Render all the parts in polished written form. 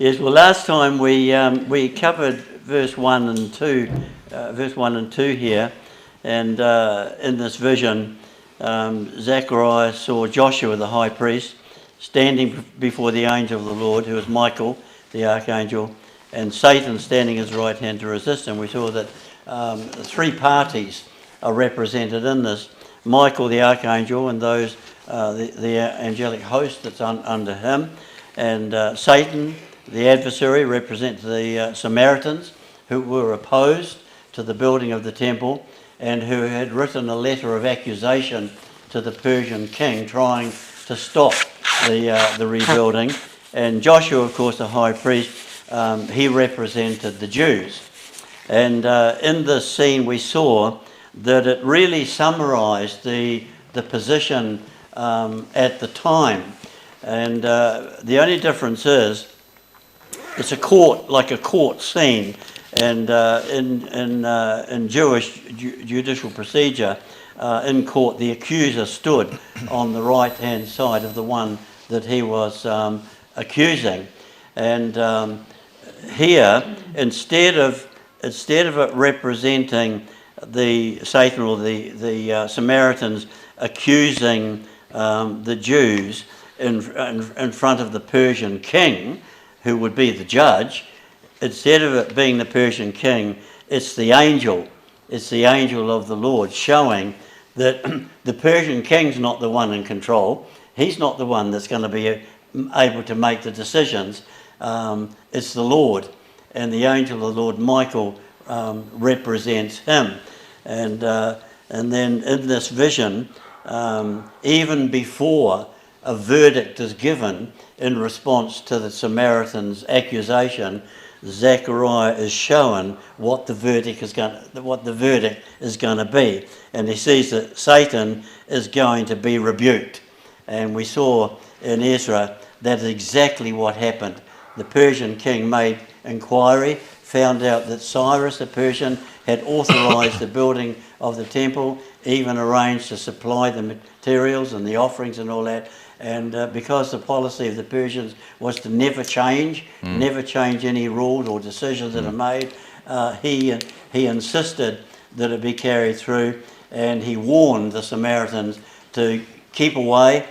Yes, well, last time we covered verse 1 and 2, here, and in this vision, Zechariah saw Joshua the high priest standing before the angel of the Lord, who was Michael, the archangel, and Satan standing at his right hand to resist him. We saw that three parties are represented in this: Michael the archangel and those the angelic host that's under him, and Satan the adversary represents the Samaritans, who were opposed to the building of the temple and who had written a letter of accusation to the Persian king trying to stop the rebuilding. And Joshua, of course, the high priest, he represented the Jews. And in this scene we saw that it really summarised the position at the time. And the only difference is it's a court, like a court scene. And in Jewish judicial procedure, in court, the accuser stood on the right-hand side of the one that he was accusing. And here, instead of it representing the Satan or the Samaritans accusing the Jews in front of the Persian king, who would be the judge, instead of it being the Persian king, it's the angel. It's the angel of the Lord, showing that the Persian king's not the one in control. He's not the one that's going to be able to make the decisions. It's the Lord. And the angel of the Lord, Michael, represents him. And then in this vision, even before a verdict is given in response to the Samaritans' accusation, Zechariah is shown what the verdict is going to be, and he sees that Satan is going to be rebuked. And we saw in Ezra that's exactly what happened. The Persian king made inquiry, found out that Cyrus the Persian had authorised the building of the temple, even arranged to supply the materials and the offerings and all that. And because the policy of the Persians was to never change any rules or decisions that are made, he insisted that it be carried through, and he warned the Samaritans to keep away,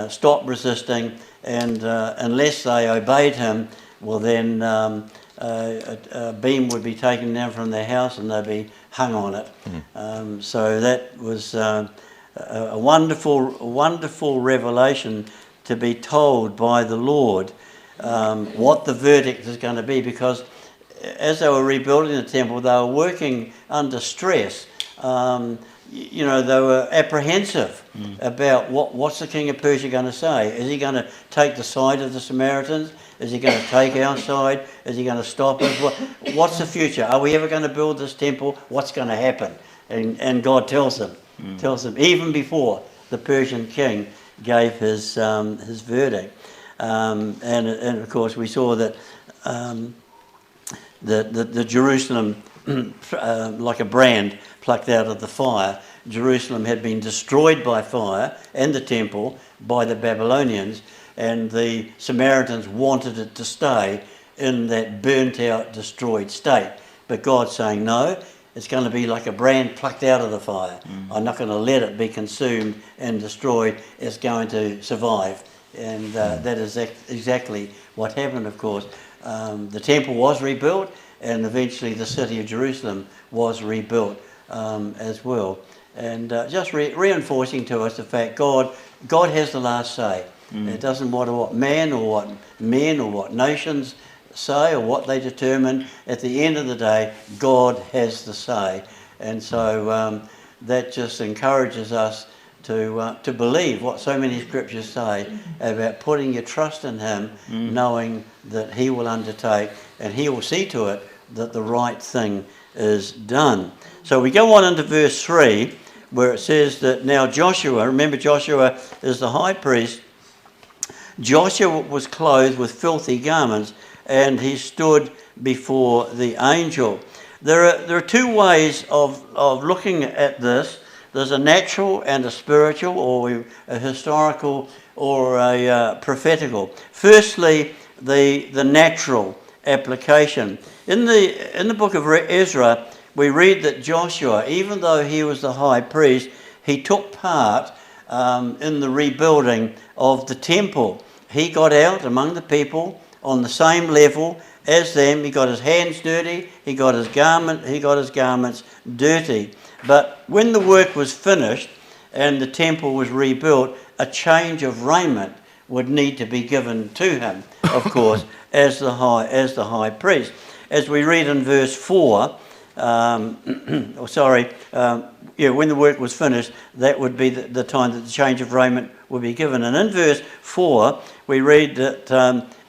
stop resisting, and unless they obeyed him, well then a beam would be taken down from their house and they'd be hung on it. So that was a wonderful revelation to be told by the Lord what the verdict is going to be, because as they were rebuilding the temple, they were working under stress. They were apprehensive about what's the king of Persia going to say. Is he going to take the side of the Samaritans? Is he going to take our side? Is he going to stop us? What's the future? Are we ever going to build this temple? What's going to happen? And God tells them even before the Persian king gave his verdict. And of course we saw that the Jerusalem, like a brand plucked out of the fire, Jerusalem had been destroyed by fire, and the temple by the Babylonians, and the Samaritans wanted it to stay in that burnt out, destroyed state. But God's saying, no, it's going to be like a brand plucked out of the fire. I'm not going to let it be consumed and destroyed. It's going to survive. And that is exactly what happened, of course. The temple was rebuilt, and eventually the city of Jerusalem was rebuilt as well. And just reinforcing to us the fact God has the last say. It doesn't matter what man or what men or what nations say or what they determine. At the end of the day, God has the say. And so that just encourages us to believe what so many scriptures say about putting your trust in him, knowing that he will undertake and he will see to it that the right thing is done. So we go on into verse 3, where it says that now Joshua, remember Joshua is the high priest, Joshua was clothed with filthy garments, and he stood before the angel. There are two ways of looking at this. There's a natural and a spiritual, or a historical, or a prophetical. Firstly, the natural application. In the book of Ezra, we read that Joshua, even though he was the high priest, he took part in the rebuilding of the temple. He got out among the people on the same level as them. He got his hands dirty, he got his garments dirty. But when the work was finished and the temple was rebuilt, a change of raiment would need to be given to him, of course, as the high priest. As we read in verse 4, when the work was finished, that would be the time that the change of raiment would be given. And in verse 4, we read that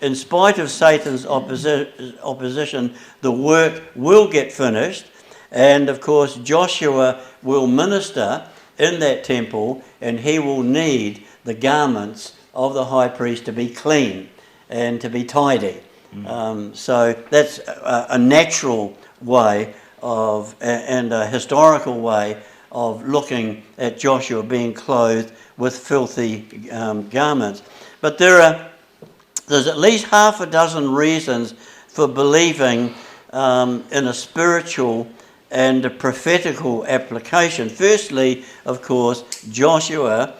in spite of Satan's opposition, the work will get finished. And of course, Joshua will minister in that temple, and he will need the garments of the high priest to be clean and to be tidy. So that's a natural way and a historical way of looking at Joshua being clothed with filthy garments. But there's at least half a dozen reasons for believing in a spiritual and a prophetical application. Firstly, of course, Joshua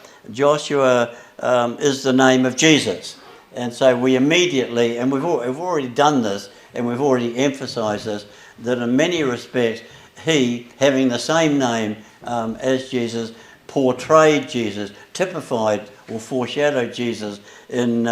is the name of Jesus. And so we immediately, and we've already done this, and we've already emphasised this, that in many respects, he, having the same name as Jesus, portrayed Jesus, typified or foreshadowed Jesus in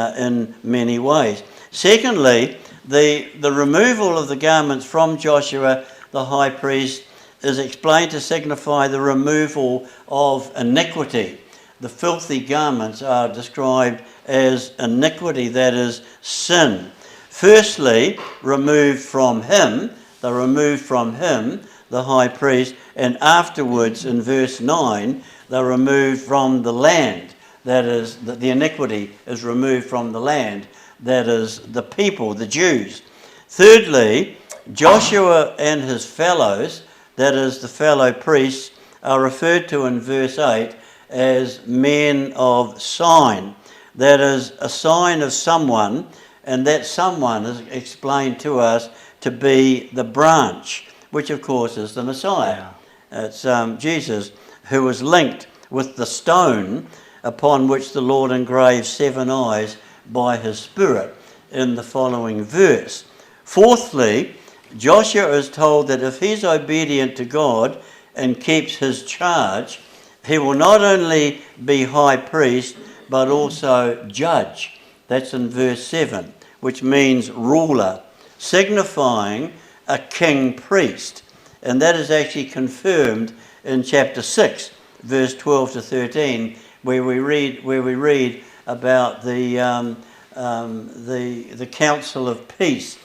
many ways. Secondly, the removal of the garments from Joshua, the high priest, is explained to signify the removal of iniquity. The filthy garments are described as iniquity, that is, sin. Firstly, removed from him, they're removed from him, the high priest, and afterwards in verse 9, they're removed from the land. That is, the iniquity is removed from the land, that is, the people, the Jews. Thirdly, Joshua and his fellows, that is, the fellow priests, are referred to in verse 8 as men of sign. That is, a sign of someone, and that someone is explained to us to be the branch, which of course is the Messiah. Yeah. It's Jesus, who was linked with the stone upon which the Lord engraved 7 eyes by his Spirit in the following verse. Fourthly, Joshua is told that if he's obedient to God and keeps his charge, he will not only be high priest, but also judge. That's in verse 7, which means ruler, signifying a king priest. And that is actually confirmed in chapter 6, verse 12 to 13, where we read about the council of peace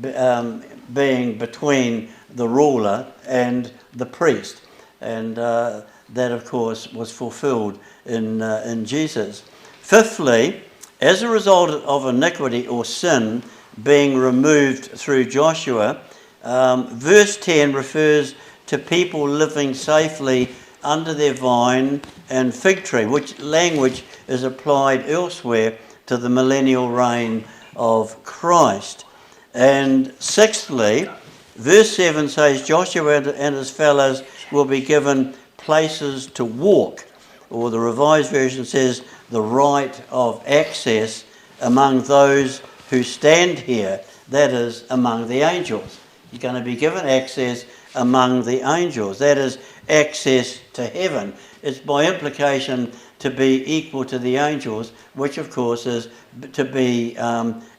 being between the ruler and the priest. And that, of course, was fulfilled in Jesus. Fifthly, as a result of iniquity or sin being removed through Joshua, verse 10 refers to people living safely under their vine and fig tree, which language is applied elsewhere to the millennial reign of Christ. And sixthly, verse 7 says Joshua and his fellows will be given places to walk, or the Revised Version says the right of access among those who stand here, that is, among the angels. You're going to be given access among the angels, that is, access to heaven. It's by implication to be equal to the angels, which of course is to be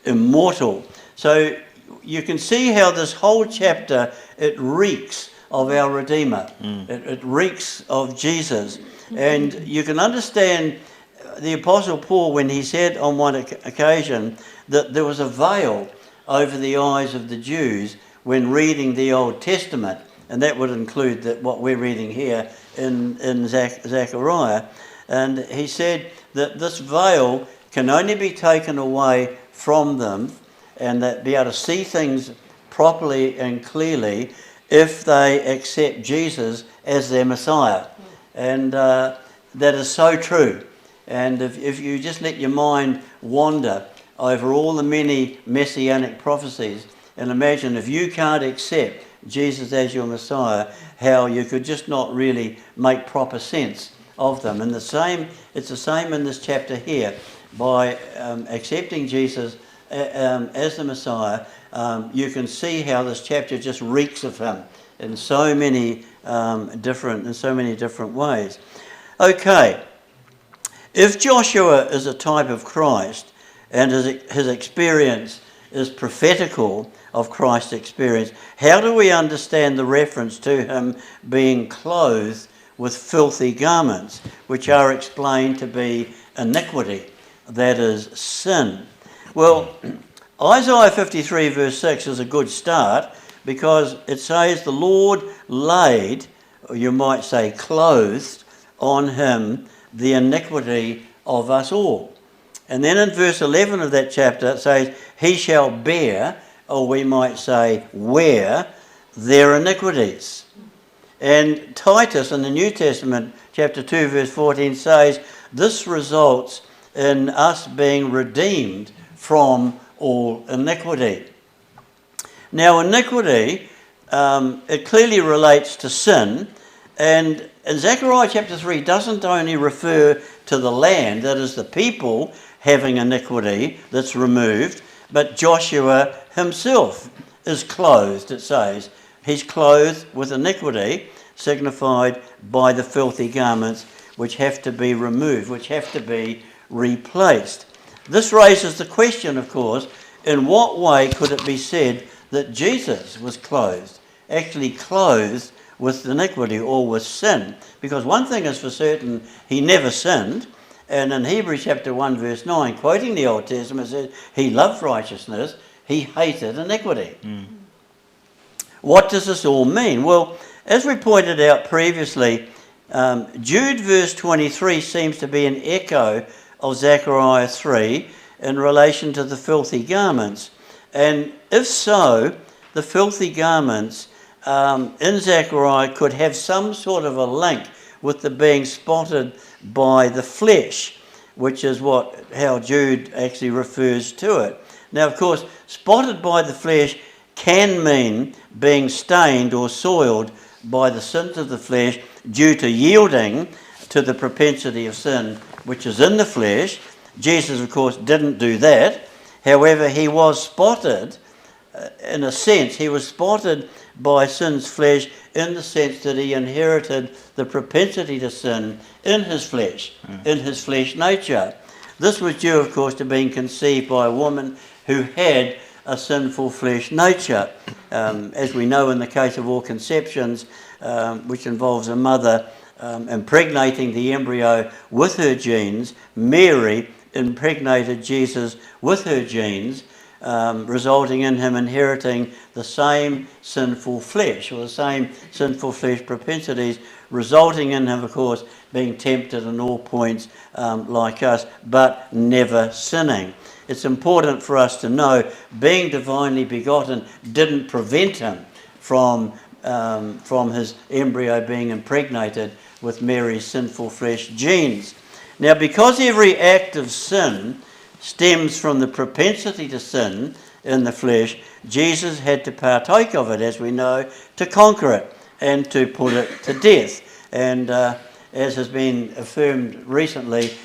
immortal. So you can see how this whole chapter, it reeks of our Redeemer. It reeks of Jesus. And you can understand the Apostle Paul when he said on one occasion that there was a veil over the eyes of the Jews when reading the Old Testament. And that would include what we're reading here in Zechariah. And he said that this veil can only be taken away from them and that be able to see things properly and clearly if they accept Jesus as their Messiah. And that is so true. And if you just let your mind wander over all the many messianic prophecies. And imagine if you can't accept Jesus as your Messiah, how you could just not really make proper sense of them. And it's the same in this chapter here. By accepting Jesus as the Messiah, you can see how this chapter just reeks of him in so many different ways. Okay, if Joshua is a type of Christ and his experience is prophetical of Christ's experience, how do we understand the reference to him being clothed with filthy garments, which are explained to be iniquity, that is, sin? Well, Isaiah 53 verse 6 is a good start, because it says the Lord laid, or you might say clothed, on him the iniquity of us all. And then in verse 11 of that chapter it says, he shall bear, or we might say wear, their iniquities. And Titus in the New Testament, chapter 2 verse 14 says, this results in us being redeemed from all iniquity. Now iniquity, it clearly relates to sin, and Zechariah chapter 3 doesn't only refer to the land, that is the people having iniquity that's removed, but Joshua himself is clothed, it says. He's clothed with iniquity, signified by the filthy garments which have to be removed, which have to be replaced. This raises the question, of course, in what way could it be said that Jesus was clothed, actually clothed with iniquity or with sin? Because one thing is for certain, he never sinned. And in Hebrews chapter 1 verse 9, quoting the Old Testament, it says he loved righteousness, he hated iniquity. What does this all mean? Well, as we pointed out previously, Jude verse 23 seems to be an echo of Zechariah 3 in relation to the filthy garments. And if so, the filthy garments in Zechariah could have some sort of a link with the being spotted by the flesh, which is how Jude actually refers to it. Now, of course, spotted by the flesh can mean being stained or soiled by the sins of the flesh due to yielding to the propensity of sin which is in the flesh. Jesus, of course, didn't do that. However, he was spotted, in a sense, he was spotted by sin's flesh in the sense that he inherited the propensity to sin in his flesh, in his flesh nature. This was due, of course, to being conceived by a woman who had a sinful flesh nature. As we know in the case of all conceptions, which involves a mother impregnating the embryo with her genes, Mary impregnated Jesus with her genes, resulting in him inheriting the same sinful flesh, or the same sinful flesh propensities, resulting in him, of course, being tempted in all points like us, but never sinning. It's important for us to know being divinely begotten didn't prevent him from his embryo being impregnated with Mary's sinful flesh genes. Now, because every act of sin stems from the propensity to sin in the flesh, Jesus had to partake of it, as we know, to conquer it and to put it to death. And as has been affirmed recently,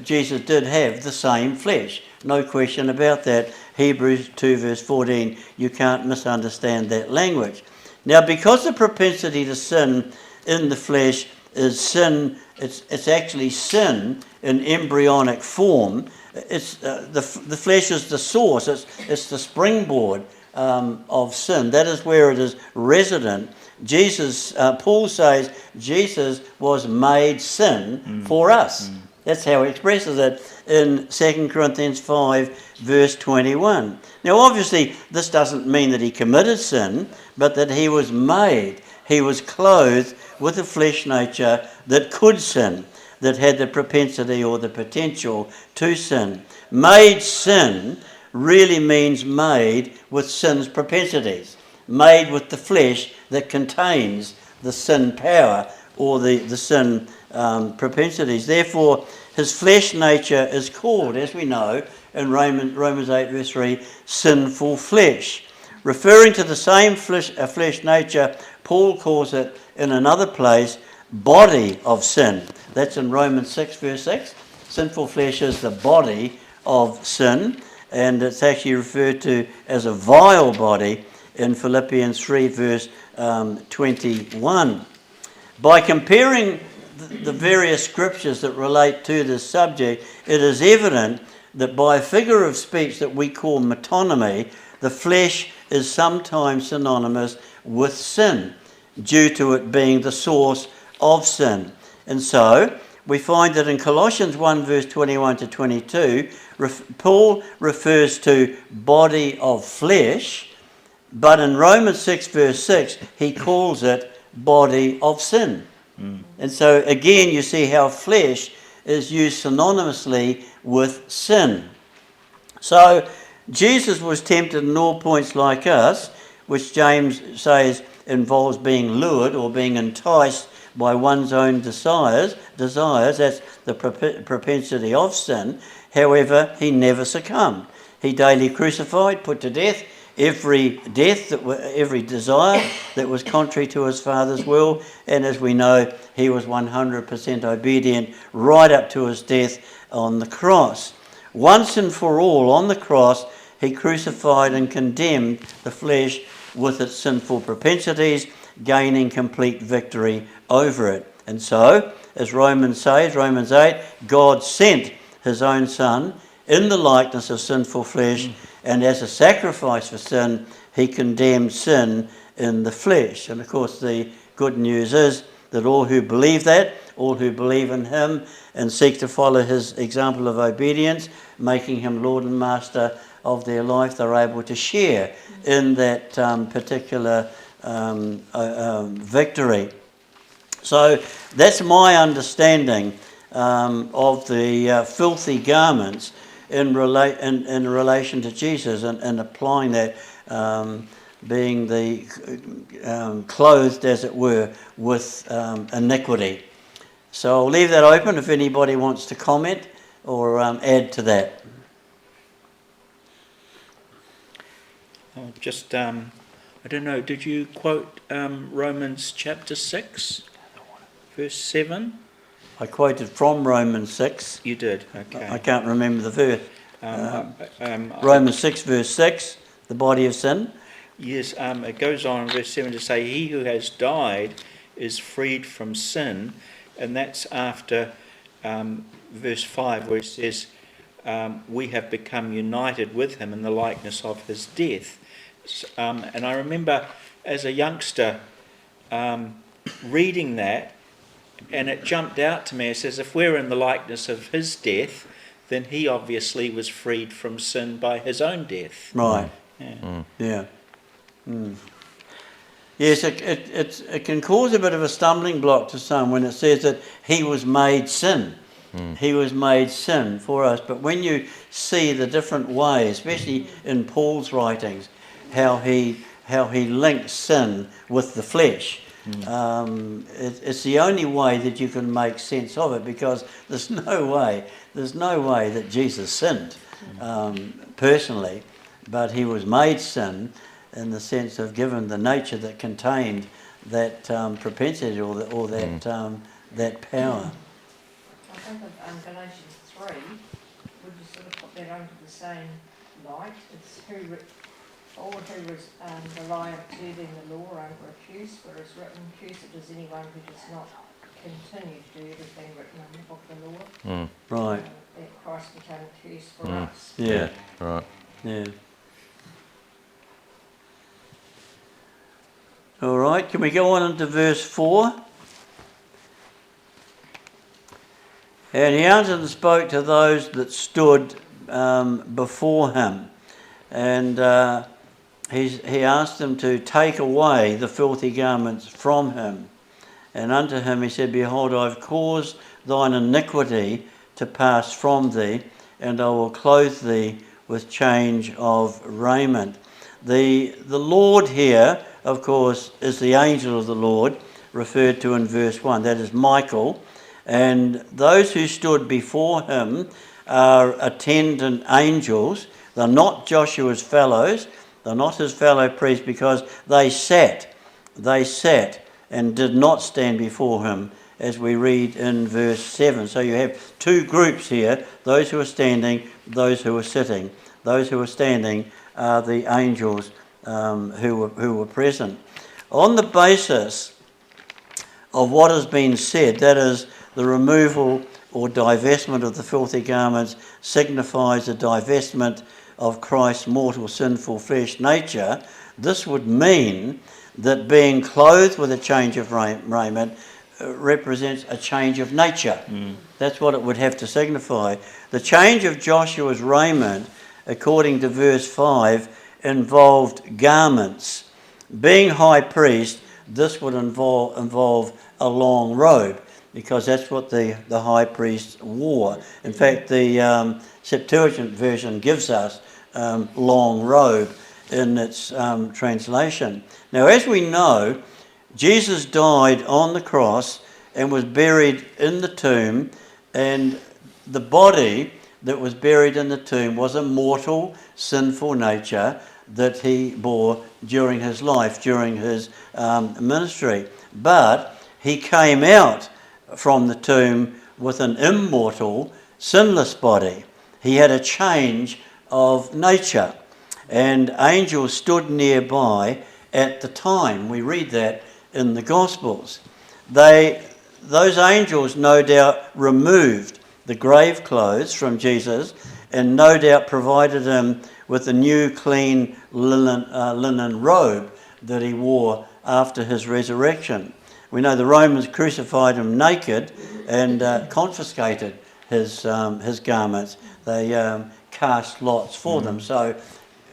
Jesus did have the same flesh. No question about that. Hebrews 2 verse 14, you can't misunderstand that language. Now, because the propensity to sin in the flesh is sin, it's actually sin in embryonic form. It's the flesh is the source. It's the springboard of sin. That is where it is resident. Paul says Jesus was made sin for us. That's how he expresses it in 2 Corinthians 5 verse 21. Now, obviously, this doesn't mean that he committed sin, but that he was made. He was clothed with a flesh nature that could sin, that had the propensity or the potential to sin. Made sin really means made with sin's propensities, made with the flesh that contains the sin power or the sin propensities. Therefore, his flesh nature is called, as we know, in Romans 8 verse 3, sinful flesh. Referring to the same flesh nature, Paul calls it in another place, body of sin. That's in Romans 6 verse 6. Sinful flesh is the body of sin, and it's actually referred to as a vile body in Philippians 3 verse 21. By comparing the various scriptures that relate to this subject, it is evident that by a figure of speech that we call metonymy, the flesh is sometimes synonymous with sin, due to it being the source of sin. And so, we find that in Colossians 1 verse 21 to 22, Paul refers to body of flesh, but in Romans 6 verse 6, he calls it body of sin. And so again, you see how flesh is used synonymously with sin. So Jesus was tempted in all points like us, which James says involves being lured or being enticed by one's own desires. That's the propensity of sin. However, he never succumbed. He daily crucified, put to death every desire that was contrary to his Father's will, and as we know, he was 100% obedient right up to his death on the cross. Once and for all on the cross, he crucified and condemned the flesh with its sinful propensities, gaining complete victory over it. And so, as Romans says, Romans 8, God sent his own Son in the likeness of sinful flesh, and as a sacrifice for sin, he condemned sin in the flesh. And of course, the good news is that all who believe that, all who believe in him and seek to follow his example of obedience, making him Lord and Master of their life, they're able to share in that particular victory. So that's my understanding of the filthy garments in relation to Jesus, and applying that, being the clothed, as it were, with iniquity. So I'll leave that open if anybody wants to comment or add to that. Just, I don't know, did you quote Romans chapter 6, verse 7? I quoted from Romans 6. You did, okay. I can't remember the verse. Romans 6 verse 6, the body of sin. Yes, it goes on in verse 7 to say, he who has died is freed from sin, and that's after verse 5 where it says, we have become united with him in the likeness of his death. And I remember as a youngster reading that, and it jumped out to me. It says, if we're in the likeness of his death, then he obviously was freed from sin by his own death. Right. Yeah. Yeah. Yes, it can cause a bit of a stumbling block to some when it says that he was made sin. He was made sin for us. But when you see the different ways, especially in Paul's writings, how he links sin with the flesh, it's the only way that you can make sense of it, because there's no way that Jesus sinned personally, but he was made sin in the sense of given the nature that contained that propensity or that power. I think of Galatians 3, would you sort of put that under the same light? It's all who was rely on observing the law are under accuse, whereas written, cursed is anyone who does not continue to do everything written in the book of the law. Right. That Christ became a curse for us. Yeah. Right. Yeah. All right, can we go on into verse 4? And he answered and spoke to those that stood before him. And he asked them to take away the filthy garments from him. And unto him he said, behold, I have caused thine iniquity to pass from thee, and I will clothe thee with change of raiment. The Lord here, of course, is the angel of the Lord, referred to in verse 1. That is Michael. And those who stood before him are attendant angels. They're not Joshua's fellows. They're not his fellow priests, because they sat and did not stand before him, as we read in verse 7. So you have two groups here, those who are standing, those who are sitting. Those who are standing are the angels who were present. On the basis of what has been said, that is, the removal or divestment of the filthy garments signifies the divestment of Christ's mortal sinful flesh nature, this would mean that being clothed with a change of raiment represents a change of nature. That's what it would have to signify. The change of Joshua's raiment, according to verse 5, involved garments. Being high priest, this would involve a long robe, because that's what the high priest wore. In fact, the Septuagint version gives us long robe in its translation. Now, as we know, Jesus died on the cross and was buried in the tomb, and the body that was buried in the tomb was a mortal, sinful nature that he bore during his life, during his ministry. But he came out from the tomb with an immortal, sinless body. He had a change of nature, and angels stood nearby at the time. We read that in the Gospels. Those angels no doubt removed the grave clothes from Jesus, and no doubt provided him with a new clean linen robe that he wore after his resurrection. We know the Romans crucified him naked and confiscated his garments. They cast lots for them, so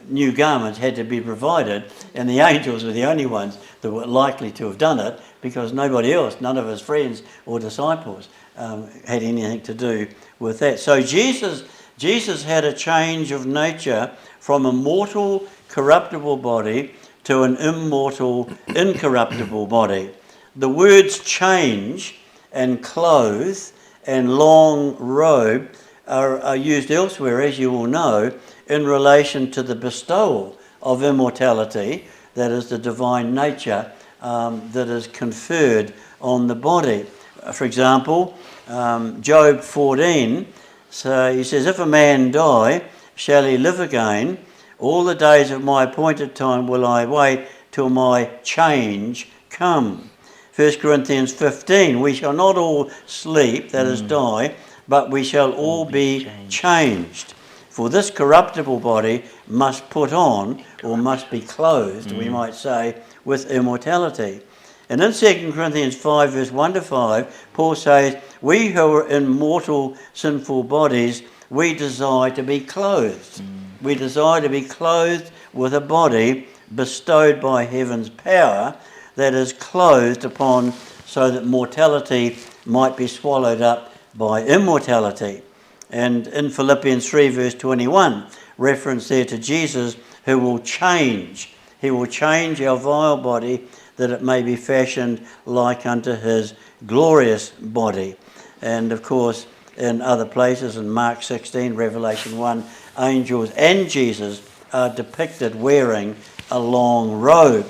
new garments had to be provided, and the angels were the only ones that were likely to have done it, because nobody else, none of his friends or disciples, had anything to do with that. So Jesus had a change of nature from a mortal, corruptible body to an immortal, incorruptible body. The words change and clothe and long robe are used elsewhere, as you will know, in relation to the bestowal of immortality, that is the divine nature that is conferred on the body. For example, Job 14, so he says, "If a man die, shall he live again? All the days of my appointed time will I wait till my change come." 1 Corinthians 15, "We shall not all sleep," that is die, "but we shall all be changed. For this corruptible body must put on," or must be clothed, we might say, "with immortality." And in 2 Corinthians 5, verse 1 to 5, Paul says, "We who are in mortal, sinful bodies, we desire to be clothed." We desire to be clothed with a body bestowed by heaven's power, that is clothed upon, so that mortality might be swallowed up by immortality. And in Philippians 3 verse 21, reference there to Jesus, who will change. He will change our vile body, that it may be fashioned like unto his glorious body. And of course, in other places, in Mark 16, Revelation 1, angels and Jesus are depicted wearing a long robe.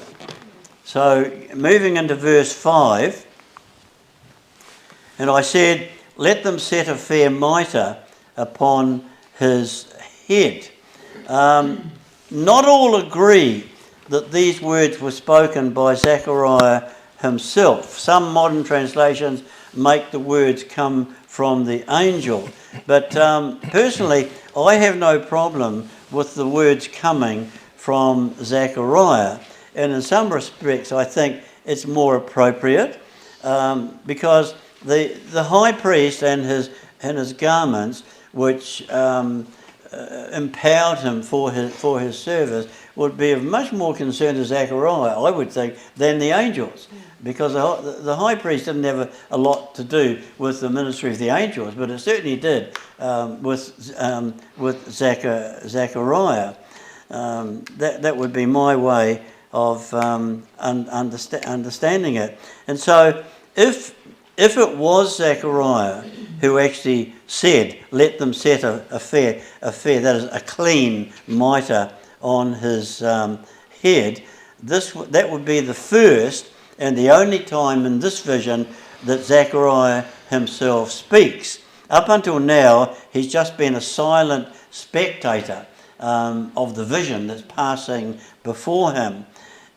So, moving into verse 5, "And I said, let them set a fair mitre upon his head." Not all agree that these words were spoken by Zechariah himself. Some modern translations make the words come from the angel. But personally, I have no problem with the words coming from Zechariah. And in some respects, I think it's more appropriate, because the high priest and his garments, which empowered him for his service, would be of much more concern to Zechariah, I would think, than the angels, because the high priest didn't have a lot to do with the ministry of the angels, but it certainly did with Zechariah. That would be my way of understanding it. And so, if if it was Zechariah who actually said, let them set a fair, that is a clean mitre on his head, that would be the first and the only time in this vision that Zechariah himself speaks. Up until now, he's just been a silent spectator of the vision that's passing before him.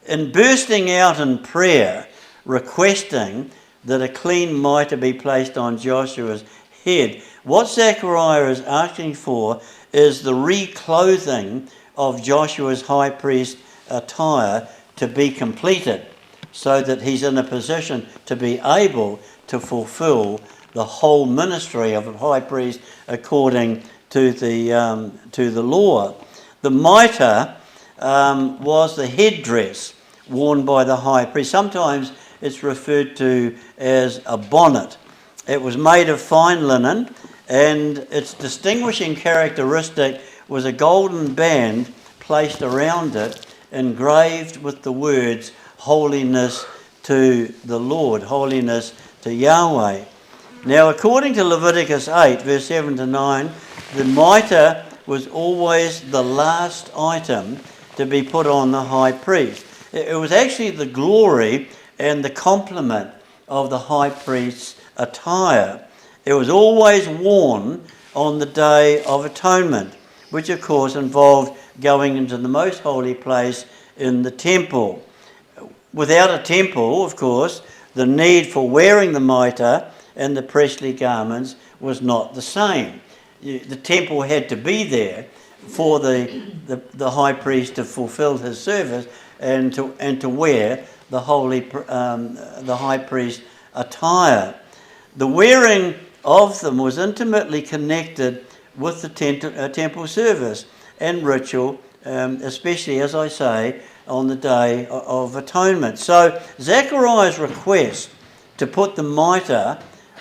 In bursting out in prayer, requesting that a clean mitre be placed on Joshua's head, what Zechariah is asking for is the reclothing of Joshua's high priest attire to be completed, so that he's in a position to be able to fulfill the whole ministry of a high priest according to the law. The mitre was the headdress worn by the high priest. Sometimes it's referred to as a bonnet. It was made of fine linen, and its distinguishing characteristic was a golden band placed around it, engraved with the words, holiness to the Lord, holiness to Yahweh. Now, according to Leviticus 8, verse 7 to 9, the mitre was always the last item to be put on the high priest. It was actually the glory and the complement of the high priest's attire. It was always worn on the Day of Atonement, which of course involved going into the most holy place in the temple. Without a temple, of course, the need for wearing the mitre and the priestly garments was not the same. The temple had to be there for the high priest to fulfill his service and to wear the high priest attire. The wearing of them was intimately connected with the temple service and ritual, especially, as I say, on the Day of Atonement. So Zechariah's request to put the mitre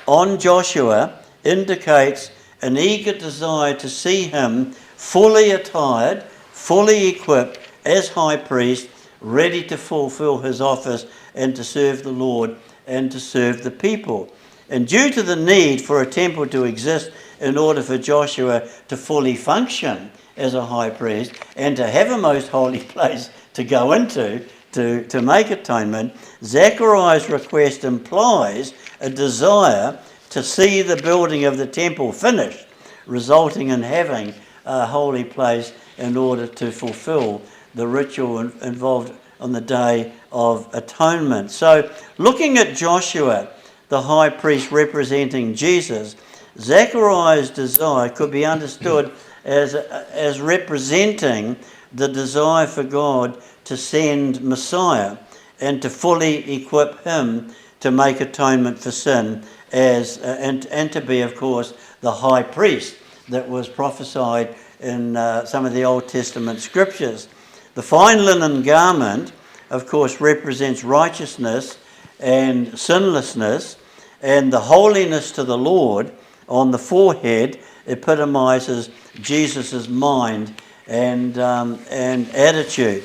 on Joshua indicates an eager desire to see him fully attired, fully equipped as high priest, ready to fulfill his office and to serve the Lord and to serve the people. And due to the need for a temple to exist in order for Joshua to fully function as a high priest and to have a most holy place to go into to make atonement, Zechariah's request implies a desire to see the building of the temple finished, resulting in having a holy place in order to fulfill the ritual involved on the Day of Atonement. So, looking at Joshua, the high priest representing Jesus, Zechariah's desire could be understood as representing the desire for God to send Messiah and to fully equip him to make atonement for sin and to be, of course, the high priest that was prophesied in some of the Old Testament scriptures. The fine linen garment, of course, represents righteousness and sinlessness, and the holiness to the Lord on the forehead epitomizes Jesus' mind and attitude.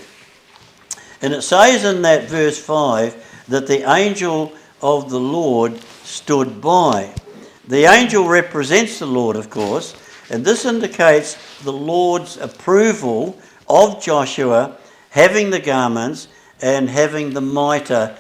And it says in that verse 5 that the angel of the Lord stood by. The angel represents the Lord, of course, and this indicates the Lord's approval of Joshua having the garments and having the mitre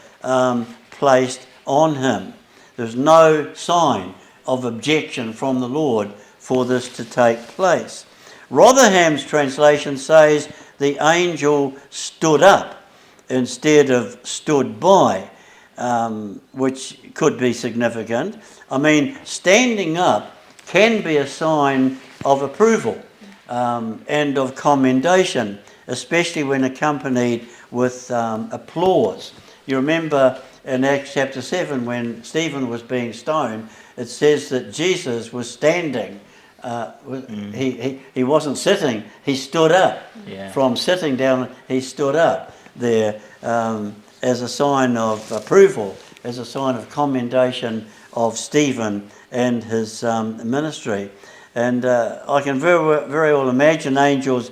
placed on him. There's no sign of objection from the Lord for this to take place. Rotherham's translation says the angel stood up instead of stood by, which could be significant. I mean, standing up can be a sign of approval and of commendation, especially when accompanied with applause. You remember in Acts chapter 7 when Stephen was being stoned, it says that Jesus was standing. He wasn't sitting, he stood up. Yeah. From sitting down, he stood up there as a sign of approval, as a sign of commendation of Stephen and his ministry. And I can very well imagine angels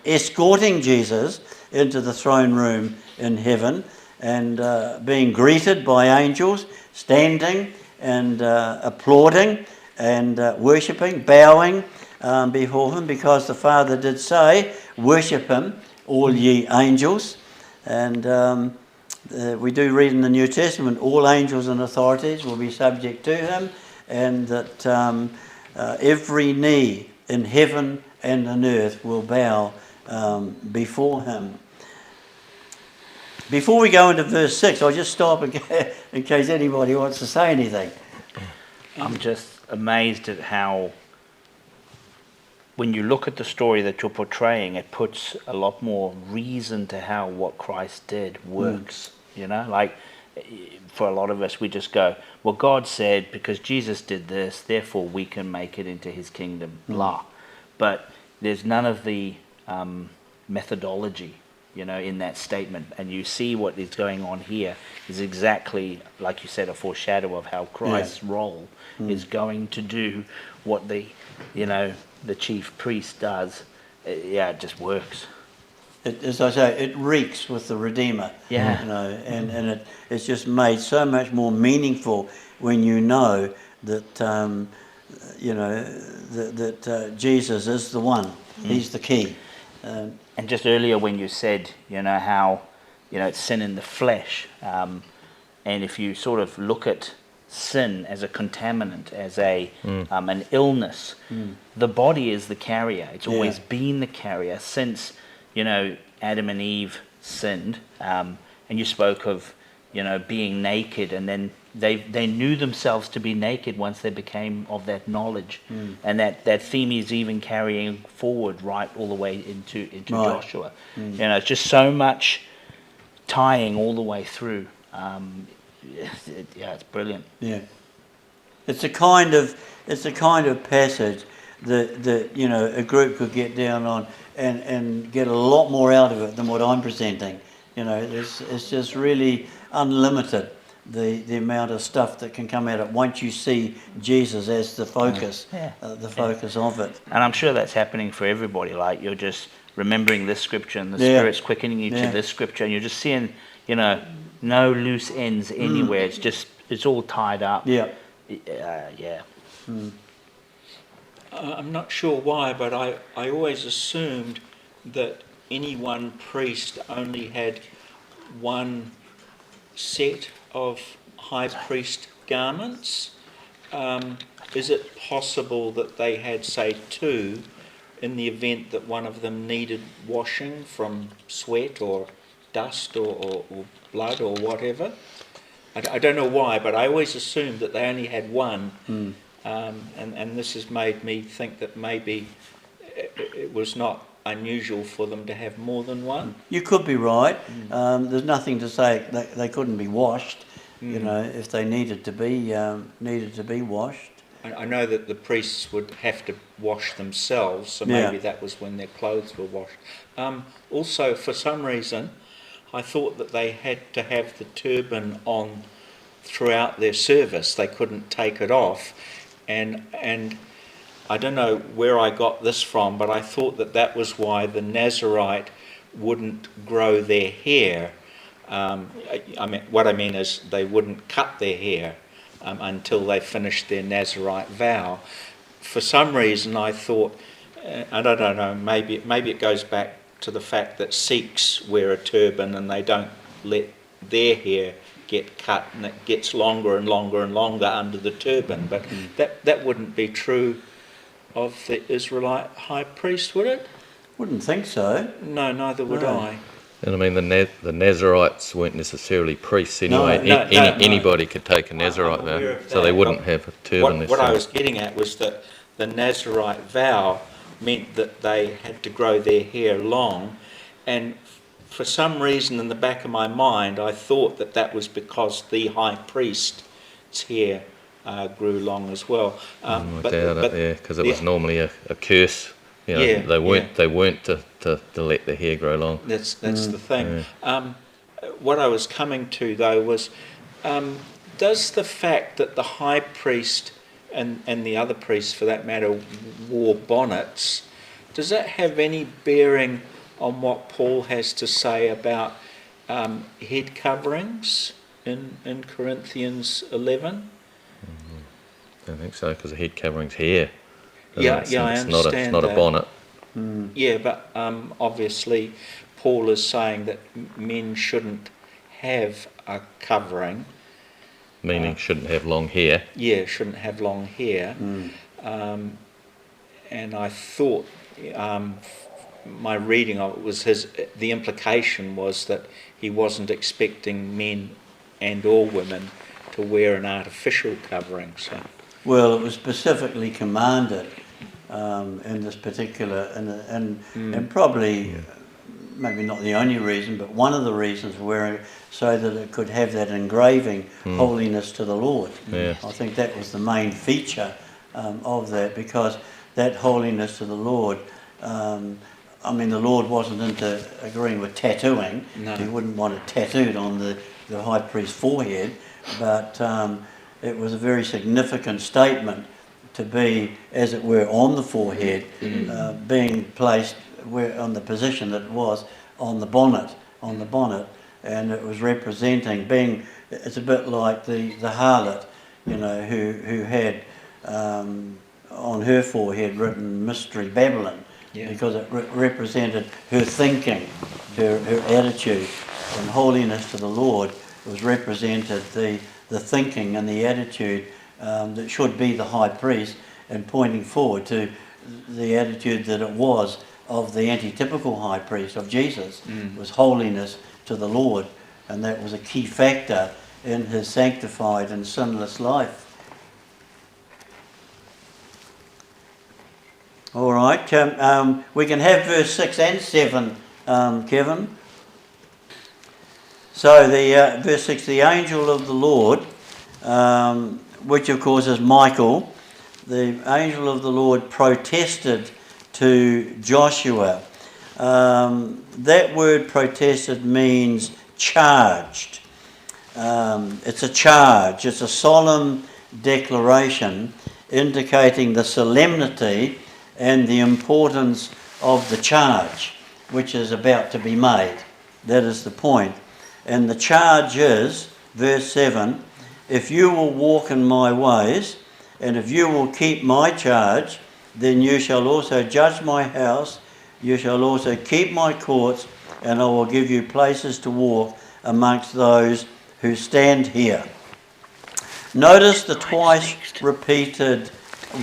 escorting Jesus into the throne room in heaven, and being greeted by angels, standing and applauding and worshipping, bowing before him, because the Father did say, worship him, all ye angels. And we do read in the New Testament, all angels and authorities will be subject to him, and that every knee in heaven and on earth will bow before him. Before we go into verse 6, I'll just stop in case anybody wants to say anything. I'm just amazed at how, when you look at the story that you're portraying, it puts a lot more reason to how what Christ did works. You know, like for a lot of us, we just go, well, God said because Jesus did this, therefore we can make it into his kingdom, blah. But there's none of the methodology, you know, in that statement. And you see what is going on here is exactly, like you said, a foreshadow of how Christ's role is going to do what the chief priest does. It just works. As I say, it reeks with the Redeemer. Yeah. You know, and it's just made so much more meaningful when you know that that Jesus is the one. He's the key. And just earlier when you said, how, it's sin in the flesh, and if you sort of look at sin as a contaminant, as an illness, the body is the carrier. It's always been the carrier since, Adam and Eve sinned, and you spoke of, being naked, and then they knew themselves to be naked once they became of that knowledge, and that theme is even carrying forward right all the way into Joshua. It's just so much tying all the way through. It's brilliant. Yeah, it's a kind of passage that a group could get down on and get a lot more out of it than what I'm presenting. It's just really unlimited, the amount of stuff that can come out of it once you see Jesus as the focus, focus of it. And I'm sure that's happening for everybody. Like, you're just remembering this scripture, and the Spirit's quickening you to this scripture, and you're just seeing, no loose ends anywhere. It's all tied up. I'm not sure why, but I always assumed that any one priest only had one set of high priest garments. Is it possible that they had, say, two, in the event that one of them needed washing from sweat or dust or blood or whatever? I don't know why, but I always assumed that they only had one. And this has made me think that maybe it was not unusual for them to have more than one. You could be right. There's nothing to say that they couldn't be washed, if they needed to be washed. I know that the priests would have to wash themselves, so maybe that was when their clothes were washed. Also, for some reason, I thought that they had to have the turban on throughout their service. They couldn't take it off. And I don't know where I got this from, but I thought that was why the Nazarite wouldn't grow their hair. What I mean is they wouldn't cut their hair until they finished their Nazarite vow. For some reason I thought, and I don't know, maybe it goes back to the fact that Sikhs wear a turban and they don't let their hair get cut, and it gets longer and longer and longer under the turban. But that wouldn't be true of the Israelite high priest, would it? Wouldn't think so. No, neither would I. And I mean, the Nazarites weren't necessarily priests anyway. No. Anybody could take a Nazarite vow, so they wouldn't have a turban. What I was getting at was that the Nazarite vow meant that they had to grow their hair long, and for some reason in the back of my mind I thought that was because the high priest's hair grew long as well. I doubt it, because it was normally a curse. They weren't to let the hair grow long. That's the thing. Yeah. What I was coming to though was, does the fact that the high priest and the other priests for that matter wore bonnets, does that have any bearing on what Paul has to say about head coverings in Corinthians 11? I don't think so, because the head covering's hair. Yeah, It's I not understand a that. bonnet. Yeah, but obviously Paul is saying that men shouldn't have a covering. Meaning shouldn't have long hair. Yeah, shouldn't have long hair. And I thought my reading of it was the implication was that he wasn't expecting men and or women to wear an artificial covering. So. Well, it was specifically commanded in this particular, and probably maybe not the only reason, but one of the reasons for wearing it, so that it could have that engraving, holiness to the Lord. Yeah. I think that was the main feature of that, because that holiness to the Lord, I mean, the Lord wasn't into agreeing with tattooing. No. He wouldn't want it tattooed on the high priest's forehead, but it was a very significant statement to be, as it were, on the forehead, being placed on the position that it was on the bonnet, and it was representing being. It's a bit like the harlot, you know, who had on her forehead written "Mystery Babylon," because it represented her thinking, her attitude, and holiness to the Lord was represented the thinking and the attitude that should be the high priest, and pointing forward to the attitude that it was of the antitypical high priest of Jesus, was holiness to the Lord, and that was a key factor in his sanctified and sinless life. All right, we can have verse 6 and 7, Kevin. So the verse 6, the angel of the Lord, which of course is Michael, the angel of the Lord protested to Joshua. That word protested means charged. It's a charge, it's a solemn declaration indicating the solemnity and the importance of the charge which is about to be made. That is the point. And the charge is, verse 7, if you will walk in my ways, and if you will keep my charge, then you shall also judge my house, you shall also keep my courts, and I will give you places to walk amongst those who stand here. Notice the twice repeated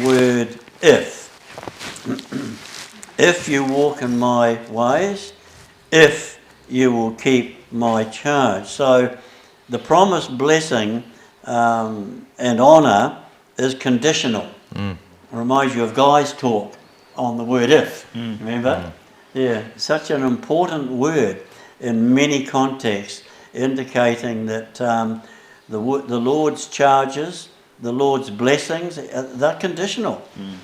word if. If you walk in my ways, if you will keep my charge. So the promised blessing and honour is conditional. Reminds you of Guy's talk on the word if, remember? Yeah, such an important word in many contexts, indicating that the Lord's charges, the Lord's blessings, they're conditional.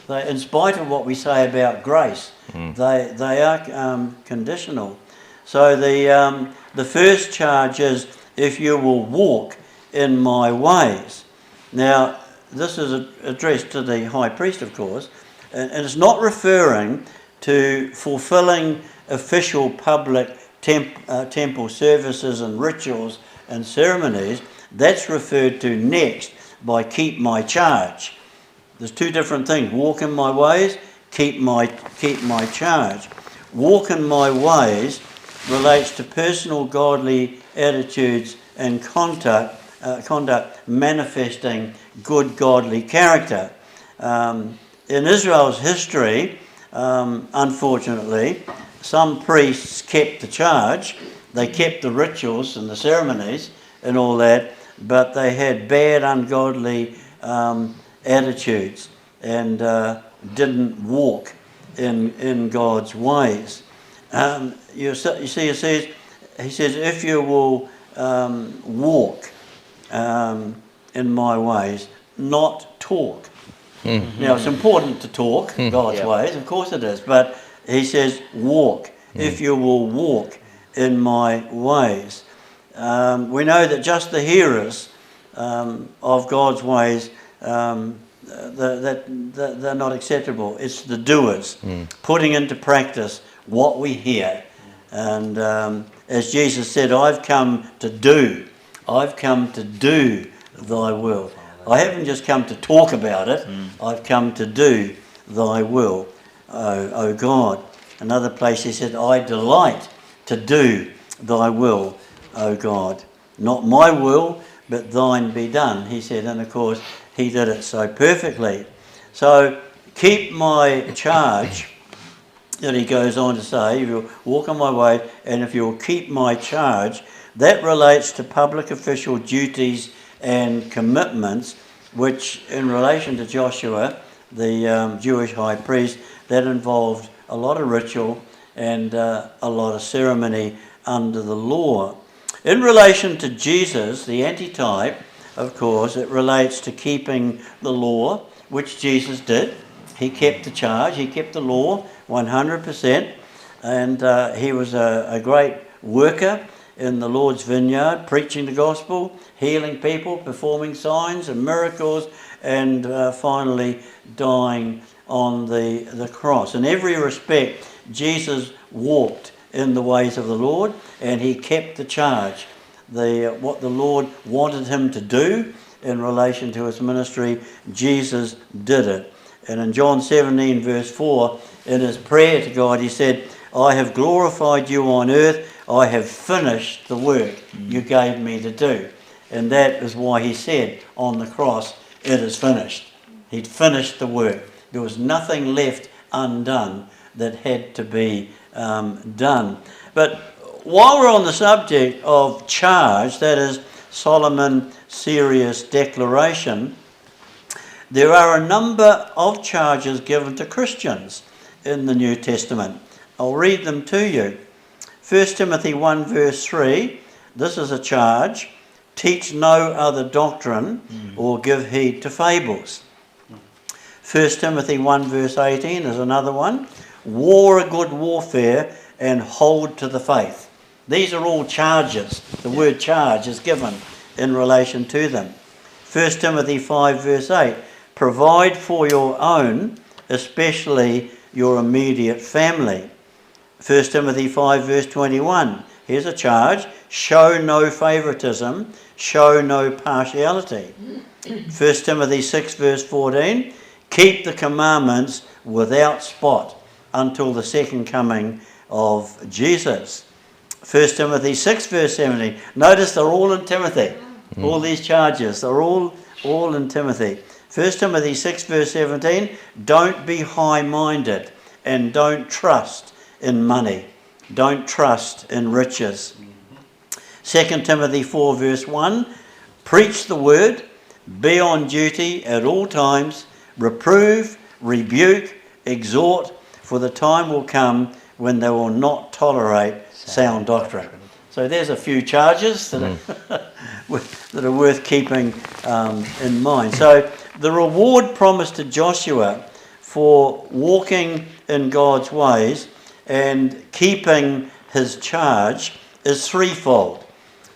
They, in spite of what we say about grace, they are conditional. So the first charge is, if you will walk in my ways. Now, this is addressed to the high priest, of course, and it's not referring to fulfilling official public temple services and rituals and ceremonies. That's referred to next by keep my charge. There's two different things: walk in my ways, keep my charge. Walk in my ways relates to personal godly attitudes and conduct manifesting good godly character. In Israel's history, unfortunately, some priests kept the charge, they kept the rituals and the ceremonies and all that, but they had bad, ungodly attitudes and didn't walk in God's ways. You see, he says, if you will walk in my ways, not talk. Now, it's important to talk God's ways, of course it is, but he says walk, if you will walk in my ways. We know that just the hearers of God's ways, they're not acceptable. It's the doers, putting into practice what we hear And as Jesus said, I've come to do thy will. I haven't just come to talk about it, I've come to do thy will, O God. Another place he said, I delight to do thy will, O God. Not my will, but thine be done, he said. And of course, he did it so perfectly. So keep my charge, that he goes on to say, if you'll walk on my way, and if you'll keep my charge, that relates to public official duties and commitments, which in relation to Joshua, the Jewish high priest, that involved a lot of ritual and a lot of ceremony under the law. In relation to Jesus, the antitype, of course, it relates to keeping the law, which Jesus did. He kept the charge, he kept the law 100%, and he was a great worker in the Lord's vineyard, preaching the gospel, healing people, performing signs and miracles, and finally dying on the cross. In every respect, Jesus walked in the ways of the Lord, and he kept the charge. What the Lord wanted him to do in relation to his ministry, Jesus did it. And in John 17 verse 4, in his prayer to God, he said, I have glorified you on earth, I have finished the work you gave me to do. And that is why he said on the cross, it is finished. He'd finished the work. There was nothing left undone that had to be done. But while we're on the subject of charge, that is Solomon's serious declaration, there are a number of charges given to Christians in the New Testament. I'll read them to you. 1 Timothy 1 verse 3, this is a charge: teach no other doctrine or give heed to fables. 1 Timothy 1 verse 18 is another one: war a good warfare and hold to the faith. These are all charges. The word charge is given in relation to them. 1 Timothy 5 verse 8, provide for your own, especially your immediate family. 1 Timothy 5 verse 21, here's a charge: show no favoritism, show no partiality. 1 Timothy 6 verse 14, keep the commandments without spot until the second coming of Jesus. 1 Timothy 6 verse 17, notice they're all in Timothy. All these charges, they're all in Timothy. 1 Timothy 6 verse 17, don't be high-minded and don't trust in money. Don't trust in riches. 2 Timothy 4 verse 1, preach the word, be on duty at all times, reprove, rebuke, exhort, for the time will come when they will not tolerate sound doctrine. So there's a few charges that are worth keeping in mind. So the reward promised to Joshua for walking in God's ways and keeping his charge is threefold.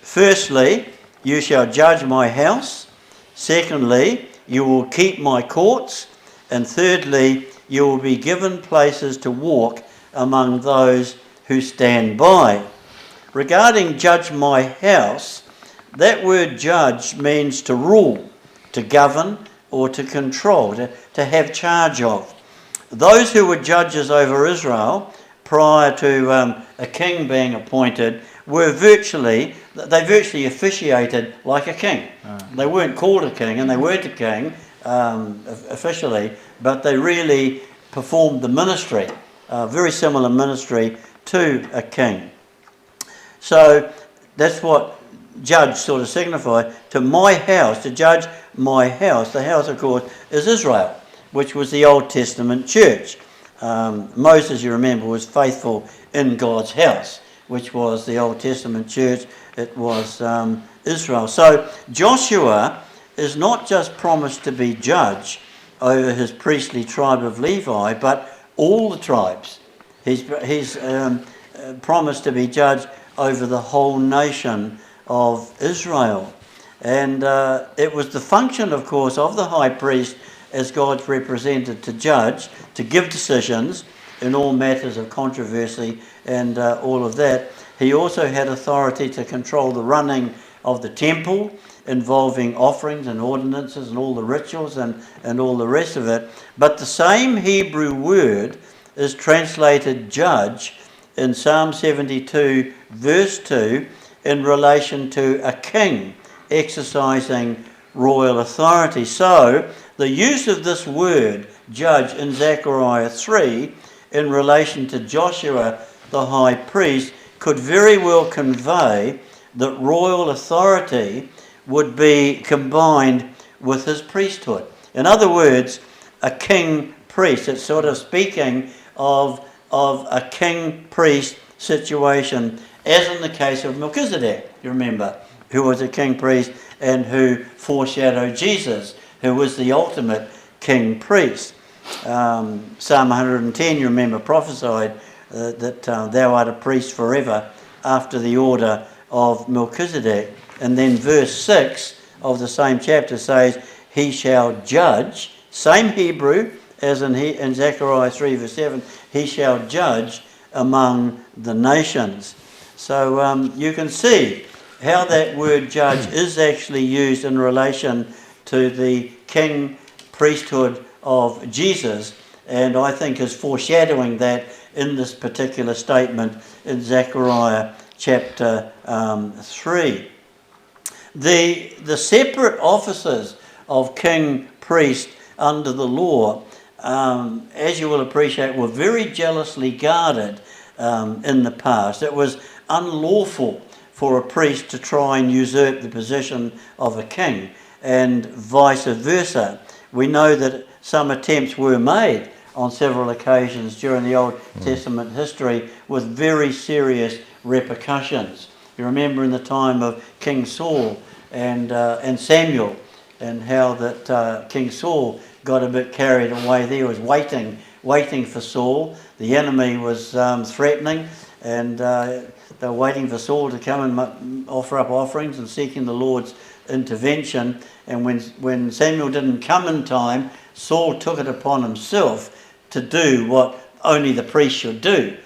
Firstly, you shall judge my house. Secondly, you will keep my courts. And thirdly, you will be given places to walk among those who stand by. Regarding judge my house, that word judge means to rule, to govern, or to control, to have charge of. Those who were judges over Israel prior to a king being appointed they virtually officiated like a king. They weren't called a king and they weren't a king officially, but they really performed the ministry, very similar ministry to a king. So that's what judge sort of signified. To my house, to judge my house. The house, of course, is Israel, which was the Old Testament church. Moses, you remember, was faithful in God's house, which was the Old Testament church. It was Israel. So Joshua is not just promised to be judge over his priestly tribe of Levi, but all the tribes. He's promised to be judge over the whole nation of Israel. And it was the function, of course, of the high priest as God's representative to judge, to give decisions, in all matters of controversy and all of that. He also had authority to control the running of the temple, involving offerings and ordinances and all the rituals and all the rest of it. But the same Hebrew word is translated judge in Psalm 72 verse 2 in relation to a king exercising royal authority. So the use of this word judge in Zechariah 3 in relation to Joshua the high priest could very well convey that royal authority would be combined with his priesthood. In other words, a king priest. It's sort of speaking of a king priest situation, as in the case of Melchizedek, you remember, who was a king priest and who foreshadowed Jesus, who was the ultimate king priest. Psalm 110, you remember, prophesied that thou art a priest forever after the order of Melchizedek. And then verse 6 of the same chapter says, he shall judge, same Hebrew as in Zechariah 3 verse 7, he shall judge among the nations. So you can see how that word judge is actually used in relation to the king priesthood of Jesus, and I think is foreshadowing that in this particular statement in Zechariah chapter 3. The separate offices of king, priest under the law, as you will appreciate, were very jealously guarded in the past. It was unlawful for a priest to try and usurp the position of a king, and vice versa. We know that some attempts were made on several occasions during the Old Testament history with very serious repercussions. You remember in the time of King Saul and Samuel, and how that King Saul got a bit carried away there, was waiting for Saul. The enemy was threatening, and they were waiting for Saul to come and offer up offerings and seeking the Lord's intervention. And when Samuel didn't come in time, Saul took it upon himself to do what only the priest should do,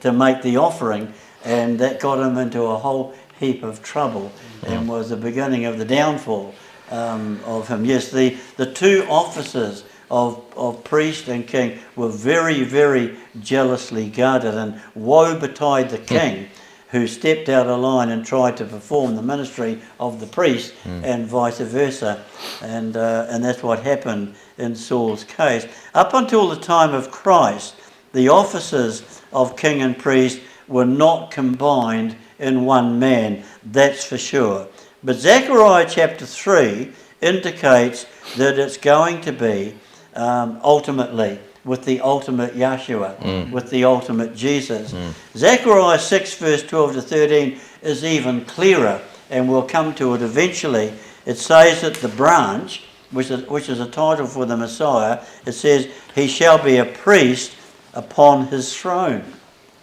to make the offering, and that got him into a whole heap of trouble and was the beginning of the downfall of him. Yes, the two offices of priest and king were very, very jealously guarded, and woe betide the king who stepped out of line and tried to perform the ministry of the priest, and vice versa. And that's what happened in Saul's case. Up until the time of Christ, the offices of king and priest were not combined in one man, that's for sure. But Zechariah chapter 3 indicates that it's going to be ultimately with the ultimate Yahshua, with the ultimate Jesus. Zechariah 6 verse 12 to 13 is even clearer, and we'll come to it eventually. It says that the branch, which is a title for the Messiah, it says, he shall be a priest upon his throne.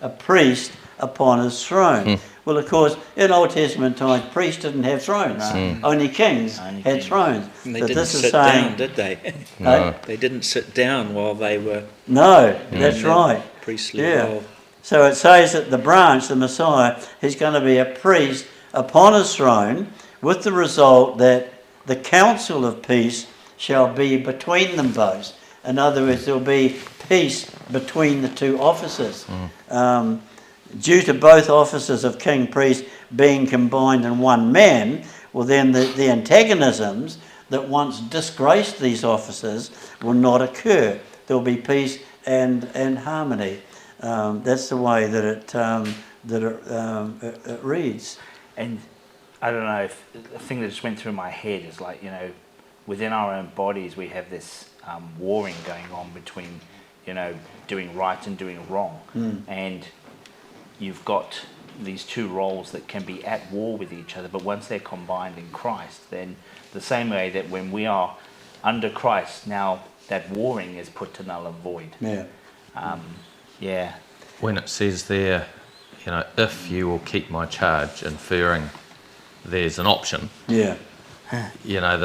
A priest upon his throne. Well, of course, in Old Testament times, priests didn't have thrones. Only kings had thrones. And they But didn't this is sit saying, down, did they? No. They didn't sit down while they were no, that's in their right. priestly Yeah. role. So it says that the branch, the Messiah, he's going to be a priest upon his throne, with the result that the council of peace shall be between them both. In other words, there'll be peace between the two offices. Due to both offices of king priest being combined in one man, well then the antagonisms that once disgraced these offices will not occur. There'll be peace and harmony. That's the way that it reads. And I don't know, if the thing that just went through my head is like, you know, within our own bodies we have this warring going on between, you know, doing right and doing wrong. And you've got these two roles that can be at war with each other, but once they're combined in Christ, then the same way that when we are under Christ, now that warring is put to null and void. Yeah. When it says there, you know, if you will keep my charge, inferring there's an option. Yeah. You know,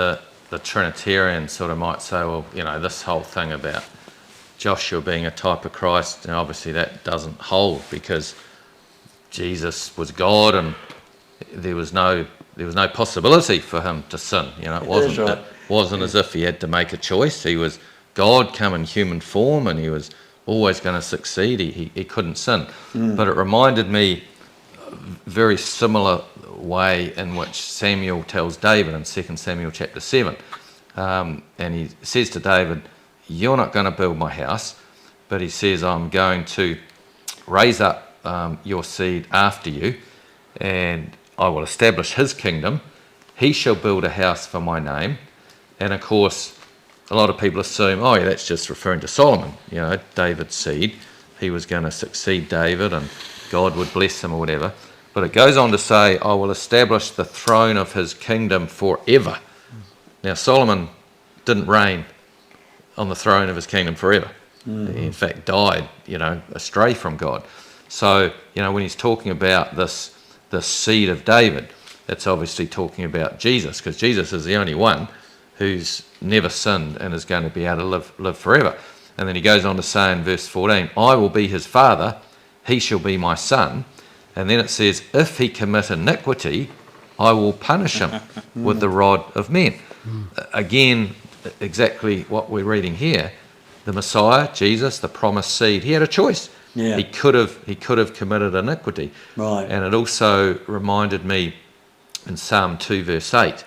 the Trinitarian sort of might say, well, you know, this whole thing about Joshua being a type of Christ, and obviously that doesn't hold because Jesus was God and there was no possibility for him to sin. You know, it wasn't as if he had to make a choice. He was God come in human form and he was always going to succeed. He couldn't sin. But it reminded me very similar way in which Samuel tells David in 2 Samuel chapter 7. And he says to David, you're not going to build my house, but he says, I'm going to raise up your seed after you, and I will establish his kingdom. He shall build a house for my name. And of course, a lot of people assume, oh yeah, that's just referring to Solomon, you know, David's seed. He was going to succeed David and God would bless him or whatever. But it goes on to say, I will establish the throne of his kingdom forever. Now, Solomon didn't reign on the throne of his kingdom forever. He, in fact, died, you know, astray from God. So, you know, when he's talking about this seed of David, it's obviously talking about Jesus, because Jesus is the only one who's never sinned and is going to be able to live forever. And then he goes on to say in verse 14, I will be his father, he shall be my son. And then it says, if he commit iniquity, I will punish him with the rod of men. Again, exactly what we're reading here. The Messiah, Jesus, the promised seed, he had a choice. Yeah. He could have committed iniquity. Right. And it also reminded me in Psalm 2 verse 8,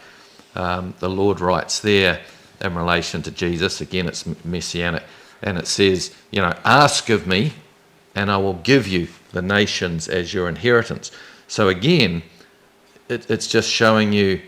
the Lord writes there in relation to Jesus, again it's messianic, and it says, you know, ask of me and I will give you the nations as your inheritance. So again, it's just showing you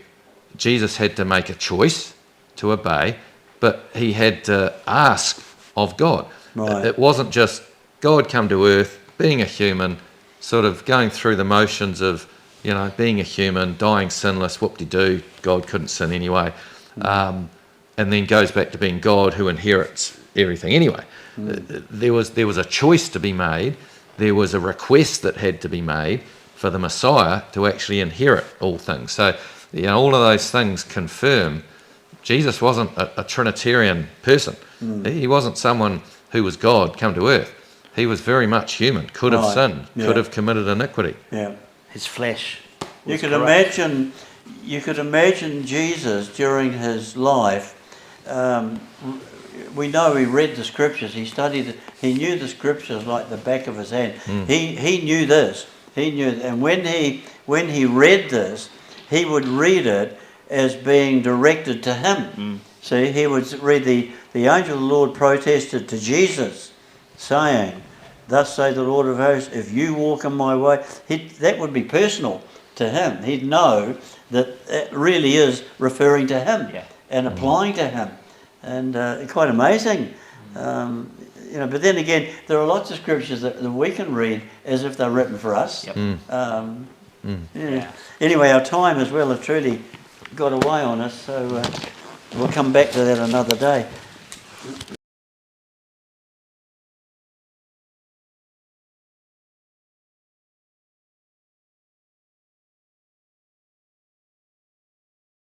Jesus had to make a choice to obey, but he had to ask of God. Right. It wasn't just God come to earth, being a human, sort of going through the motions of, you know, being a human, dying sinless, whoop-de-doo, God couldn't sin anyway, and then goes back to being God who inherits everything anyway. There was a choice to be made. There was a request that had to be made for the Messiah to actually inherit all things. So, you know, all of those things confirm Jesus wasn't a Trinitarian person. He wasn't someone who was God come to earth. He was very much human, could have sinned, could have committed iniquity. Yeah. His flesh. You was could corrupt. imagine Jesus during his life. We know he read the scriptures. He studied it. He knew the scriptures like the back of his hand. He knew this. He knew, and when he read this, he would read it as being directed to him. See, he would read the angel of the Lord protested to Jesus, saying, "Thus say the Lord of hosts, if you walk in my way," that would be personal to him. He'd know that it really is referring to him and applying to him, and quite amazing. You know, but then again, there are lots of scriptures that we can read as if they're written for us. Anyway, our time as well has truly got away on us, so we'll come back to that another day.